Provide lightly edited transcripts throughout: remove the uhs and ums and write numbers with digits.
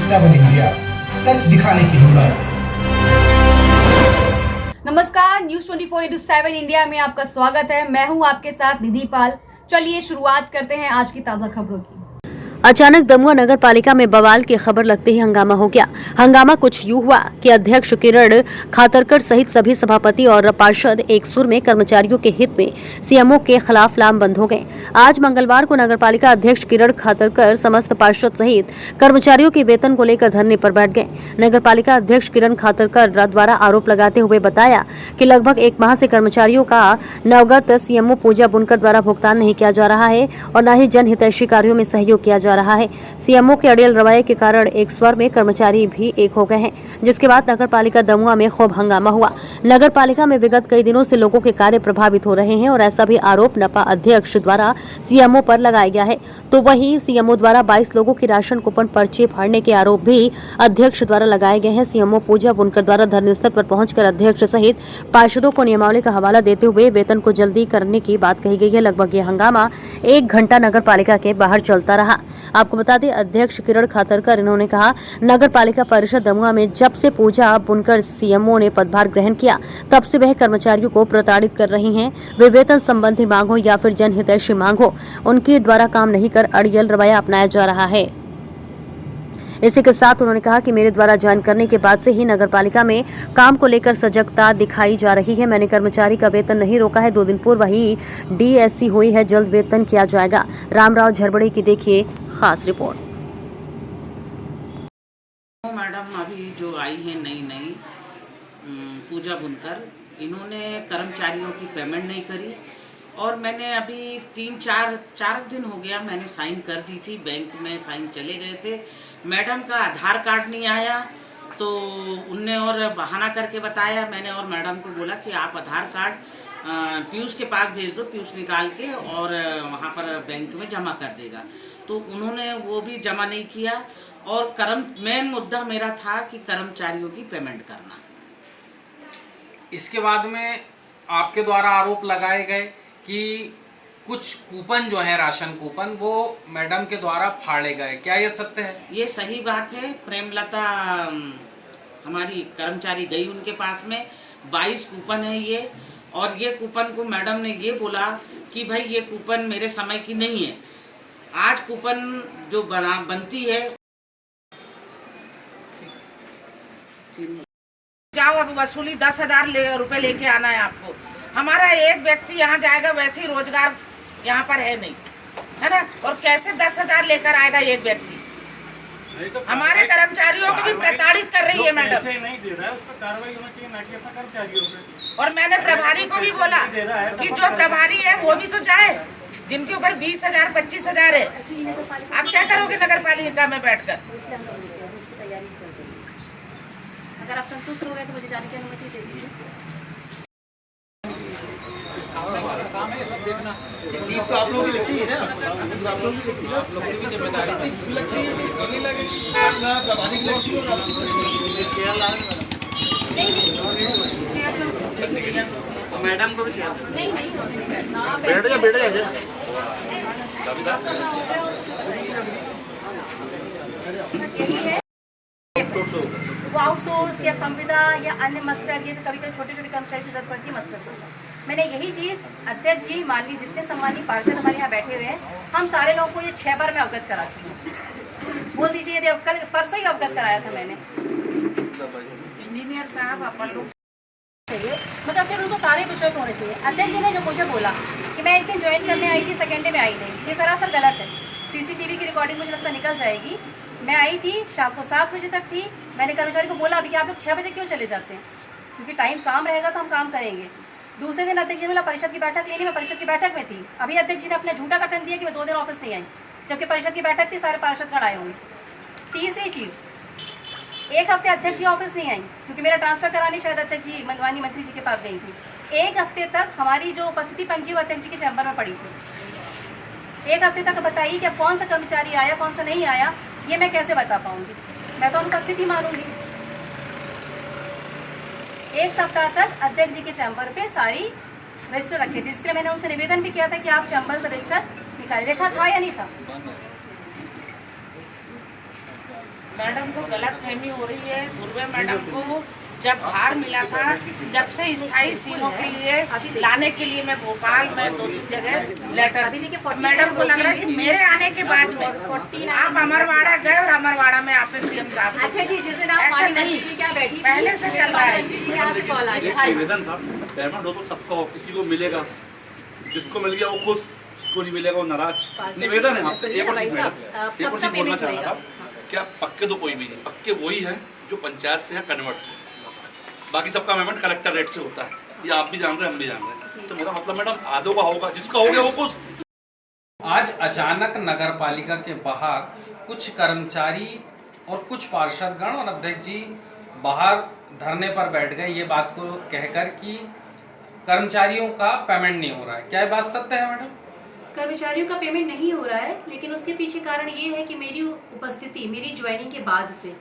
7 India, सच दिखाने की हिम्मत। नमस्कार, न्यूज 24/7 इंडिया में आपका स्वागत है। मैं हूं आपके साथ निधि पाल। चलिए शुरुआत करते हैं आज की ताजा खबरों की। अचानक दमुआ नगर पालिका में बवाल की खबर लगते ही हंगामा हो गया। हंगामा कुछ यूं हुआ कि अध्यक्ष किरण खातरकर सहित सभी सभापति और पार्षद एक सुर में कर्मचारियों के हित में सीएमओ के खिलाफ लामबंद हो गए। आज मंगलवार को नगर पालिका अध्यक्ष किरण खातरकर समस्त पार्षद सहित कर्मचारियों के वेतन को लेकर धरने पर बैठ गए। नगर पालिका अध्यक्ष किरण खातरकर द्वारा आरोप लगाते हुए बताया कि लगभग एक माह से कर्मचारियों का नवगत सीएमओ पूजा बुनकर द्वारा भुगतान नहीं किया जा रहा है और न ही जनहितैषी कार्यों में सहयोग किया जा रहा है। सीएमओ के अड़ियल रवैये के कारण एक स्वर में कर्मचारी भी एक हो गए हैं, जिसके बाद नगर पालिका दमुआ में खूब हंगामा हुआ। नगर पालिका में विगत कई दिनों से लोगों के कार्य प्रभावित हो रहे हैं और ऐसा भी आरोप नपा अध्यक्ष द्वारा सीएमओ पर लगाया गया है। तो वहीं सीएमओ द्वारा 22 लोगों की राशन कूपन पर्चे फाड़ने के आरोप भी अध्यक्ष द्वारा लगाए गए हैं। सीएमओ पूजा बुनकर द्वारा धरनेस्थल पर पहुंचकर अध्यक्ष सहित पार्षदों को नियमावली का हवाला देते हुए वेतन को जल्दी करने की बात कही गई है। लगभग ये हंगामा 1 घंटा नगर पालिका के बाहर चलता रहा। आपको बता दें, अध्यक्ष किरण खातरकर इन्होंने कहा, नगर पालिका परिषद दमुआ में जब से पूजा बुनकर सीएमओ ने पदभार ग्रहण किया तब से वह कर्मचारियों को प्रताड़ित कर रही हैं। वे वेतन संबंधी मांग हो या फिर जनहितैषी मांग हो, उनके द्वारा काम नहीं कर अड़ियल रवैया अपनाया जा रहा है। इसी के साथ उन्होंने कहा कि मेरे द्वारा ज्वाइन करने के बाद से ही नगर पालिका में काम को लेकर सजगता दिखाई जा रही है। मैंने कर्मचारी का वेतन नहीं रोका है। 2 दिन पूर्व ही डीएससी हुई है, जल्द वेतन किया जाएगा। रामराव झरबड़े की देखिए खास रिपोर्ट। मैडम अभी जो आई है नई पूजा बुनकर, इन्होंने कर्मचारियों की पेमेंट नहीं करी और मैंने अभी 3-4 दिन हो गया, मैंने साइन कर दी थी, बैंक में साइन चले गए थे। मैडम का आधार कार्ड नहीं आया तो उनने और बहाना करके बताया। मैंने और मैडम को बोला कि आप आधार कार्ड पीयूष के पास भेज दो, पीयूष निकाल के और वहाँ पर बैंक में जमा कर देगा। तो उन्होंने वो भी जमा नहीं किया और मेन मुद्दा मेरा था कि कर्मचारियों की पेमेंट करना। इसके बाद में आपके द्वारा आरोप लगाए गए कि कुछ कूपन जो है राशन कूपन वो मैडम के द्वारा फाड़े गए, क्या ये सत्य है? ये सही बात है। प्रेमलता हमारी कर्मचारी गई उनके पास में, 22 कूपन है ये, और ये कूपन को मैडम ने ये बोला कि भाई ये कूपन मेरे समय की नहीं है। आज कूपन जो बनती है, जाओ अब वसूली 10,000 रुपए लेके आना है आपको। हमारा एक व्यक्ति यहाँ जाएगा, वैसे ही रोजगार यहाँ पर है नहीं, है ना, और कैसे 10,000 लेकर आएगा एक व्यक्ति? तो हमारे कर्मचारियों को भी प्रताड़ित कर रही है मैडम। नहीं दे रहा है, उस पर कार्रवाई होना चाहिए, ना कि अपना कर्मचारियों पे। और मैंने प्रभारी को भी बोला कि जो प्रभारी है वो भी तो जाए, जिनके ऊपर 20,000 25,000 है। आप क्या करोगे नगर पालिका में बैठकर? अगर आप संतुष्ट हो गए तो मुझे जाने की अनुमति दे दीजिए। काम है सब देखना। टीम तो आप लोगों की लगती है ना, आप लोगों की लगती है, आप लोगों की भी जिम्मेदारी लगती है, नहीं लगेगी अपना प्रभारी की लगती है। चेयर ला मैडम को भी चेयर नहीं बैठ जा वो आउटसोर्स या संविदा या अन्य मस्टर्ड, ये कभी कभी छोटे छोटे कर्मचारी की जरूरत पड़ती है मस्टर्ड से। मैंने यही चीज़ अध्यक्ष जी, माननीय जितने सम्मानित पार्षद हमारे यहाँ बैठे हुए हैं, हम सारे लोगों को ये 6 बार में अवगत करा चुकी हूँ। बोल दीजिए, यदि कल परसों ही अवगत कराया था मैंने। इंजीनियर साहब अपन लोग चाहिए, मतलब फिर उनको सारे विषय पे होने चाहिए। अध्यक्ष जी ने जो मुझे बोला कि मैं एक दिन ज्वाइन करने आई थी, सेकेंड डे में आई नहीं, ये सरासर गलत है। सीसीटीवी की रिकॉर्डिंग मुझे लगता निकल जाएगी। मैं आई थी, शाम को 7 बजे तक थी। मैंने कर्मचारी को बोला अभी कि आप लोग 6 बजे क्यों चले जाते हैं, क्योंकि टाइम काम रहेगा तो हम काम करेंगे। दूसरे दिन अध्यक्ष जी ने बोला परिषद की बैठक लेनी, मैं परिषद की बैठक में थी। अभी अध्यक्ष जी ने अपना झूठा कथन दिया कि मैं 2 दिन ऑफिस नहीं आई, जबकि परिषद की बैठक थी, सारे पार्षद आए होंगे। तीसरी चीज़, 1 हफ्ते अध्यक्ष जी ऑफिस नहीं आई, क्योंकि मेरा ट्रांसफर करानी शायद अध्यक्ष जी माननीय मंत्री जी के पास गई थी। 1 हफ्ते तक हमारी जो उपस्थिति पंजी वो अध्यक्ष जी के चैम्बर में पड़ी थी। 1 हफ्ते तक बताइए कि अब कौन सा कर्मचारी आया कौन सा नहीं आया, ये मैं कैसे बता पाऊंगी? मैं तो अनुपस्थिति मानूंगी। 1 सप्ताह तक अध्यक्ष जी के चैम्बर पे सारी रजिस्टर रखे थे, इसलिए मैंने उनसे निवेदन भी किया था कि आप चैम्बर से रजिस्टर निकालिए। रेखा था या नहीं था? मैडम को गलत फहमी हो रही है। ध्रुवे मैडम को जब भार मिला था, जब से स्थायी सीटों के लिए लाने के लिए मैं भोपाल में 2-3 जगह लेटर, मैडम को लग रहा है कि मेरे आने के बाद में आप अमरवाड़ा गए और अमरवाड़ा में आपने CM साहब अध्यक्ष जी, जिस दिन आप ऐसा पानी नहीं, मंत्री क्या बैठी थी, पहले से चल रहा है। यहाँ से कॉल आई एक निवेदन था, पेमेंट हो तो सबका हो, किसी को मिलेगा, जिसको मिल गया वो खुश, जिसको नहीं मिलेगा वो नाराज। निवेदन है आपसे एक और चीज बोलना चाह रहा था, क्या पक्के तो कोई भी नहीं, पक्के वही है जो पंचायत से है कन्वर्ट, बाकी सबका पेमेंट कलेक्टर रेट से होता है। ये आप भी जान रहे हैं, हम भी जान रहे हैं। तो मेरा मतलब मैडम आधों का होगा, जिसका हो गया वो खुश। आज अचानक नगर पालिका के बाहर कुछ कर्मचारी और कुछ पार्षदगण और अध्यक्ष जी बाहर धरने पर बैठ गए ये बात को कहकर कि कर्मचारियों का पेमेंट नहीं हो रहा है। क्या ये बात सत्य है मैडम? कर्मचारियों का पेमेंट नहीं हो रहा है, लेकिन उसके पीछे कारण ये है कि मेरी उपस्थिति, मेरी ज्वाइनिंग के बाद से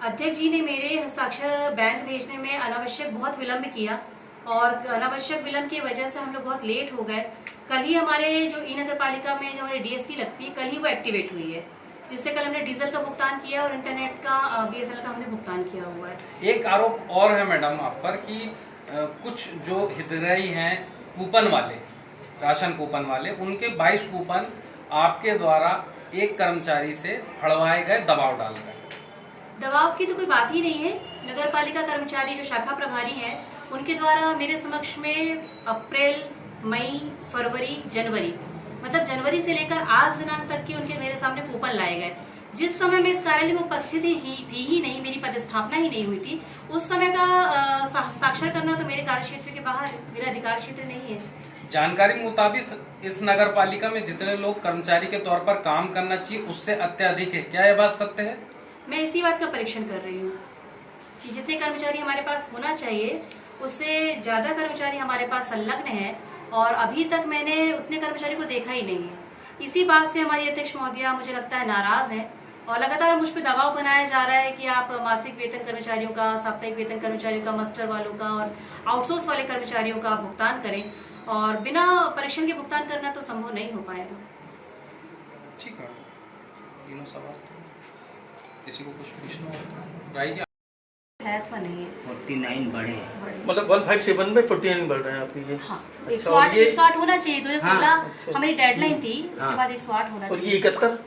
अध्यक्ष जी ने मेरे हस्ताक्षर बैंक भेजने में अनावश्यक बहुत विलंब किया और अनावश्यक विलंब की वजह से हम लोग बहुत लेट हो गए। कल ही हमारे जो ई नगर पालिका में जो हमारी DSC लगती है, कल ही वो एक्टिवेट हुई है, जिससे कल हमने डीजल का भुगतान किया और इंटरनेट का BSNL का हमने भुगतान किया हुआ है। एक आरोप और है मैडम आप पर कि कुछ जो हितग्राही हैं कूपन वाले, राशन कूपन वाले, उनके 22 कूपन आपके द्वारा एक कर्मचारी से फड़वाए गए दबाव डालकर। दबाव की तो कोई बात ही नहीं है। नगर पालिका कर्मचारी जो शाखा प्रभारी हैं, उनके द्वारा मेरे समक्ष में अप्रैल, मई, फरवरी, जनवरी, मतलब जनवरी से लेकर आज दिनांक तक के उनके मेरे सामने कूपन लाए गए। जिस समय मैं इस कार्यालय में उपस्थित थी ही नहीं, मेरी पदस्थापना ही नहीं हुई थी, उस समय का हस्ताक्षर करना तो मेरे कार्यक्षेत्र के बाहर, मेरा अधिकार क्षेत्र नहीं है। जानकारी मुताबिक इस नगर पालिका में जितने लोग कर्मचारी के तौर पर काम करना चाहिए उससे अत्यधिक है। क्या यह बात सत्य है? मैं इसी बात का परीक्षण कर रही हूँ कि जितने कर्मचारी हमारे पास होना चाहिए उससे ज़्यादा कर्मचारी हमारे पास संलग्न है और अभी तक मैंने उतने कर्मचारी को देखा ही नहीं है। इसी बात से हमारी अध्यक्ष महोदया मुझे लगता है नाराज़ है और लगातार मुझ पर दबाव बनाया जा रहा है कि आप मासिक वेतन कर्मचारियों का, साप्ताहिक वेतन कर्मचारियों का, मस्टर वालों का और आउटसोर्स वाले कर्मचारियों का भुगतान करें और बिना परीक्षण के भुगतान करना तो संभव नहीं हो पाएगा। ठीक है, तीनों सवाल किसी को कुछ पूछना हो है तो नहीं है। 49 बढ़े मतलब 157 में 49 बढ़ रहे हैं आपके ये। हाँ, अच्छा, 108 होना चाहिए। 2016 हाँ, हमारी डेडलाइन थी, उसके बाद 108 होना और चाहिए। ये 71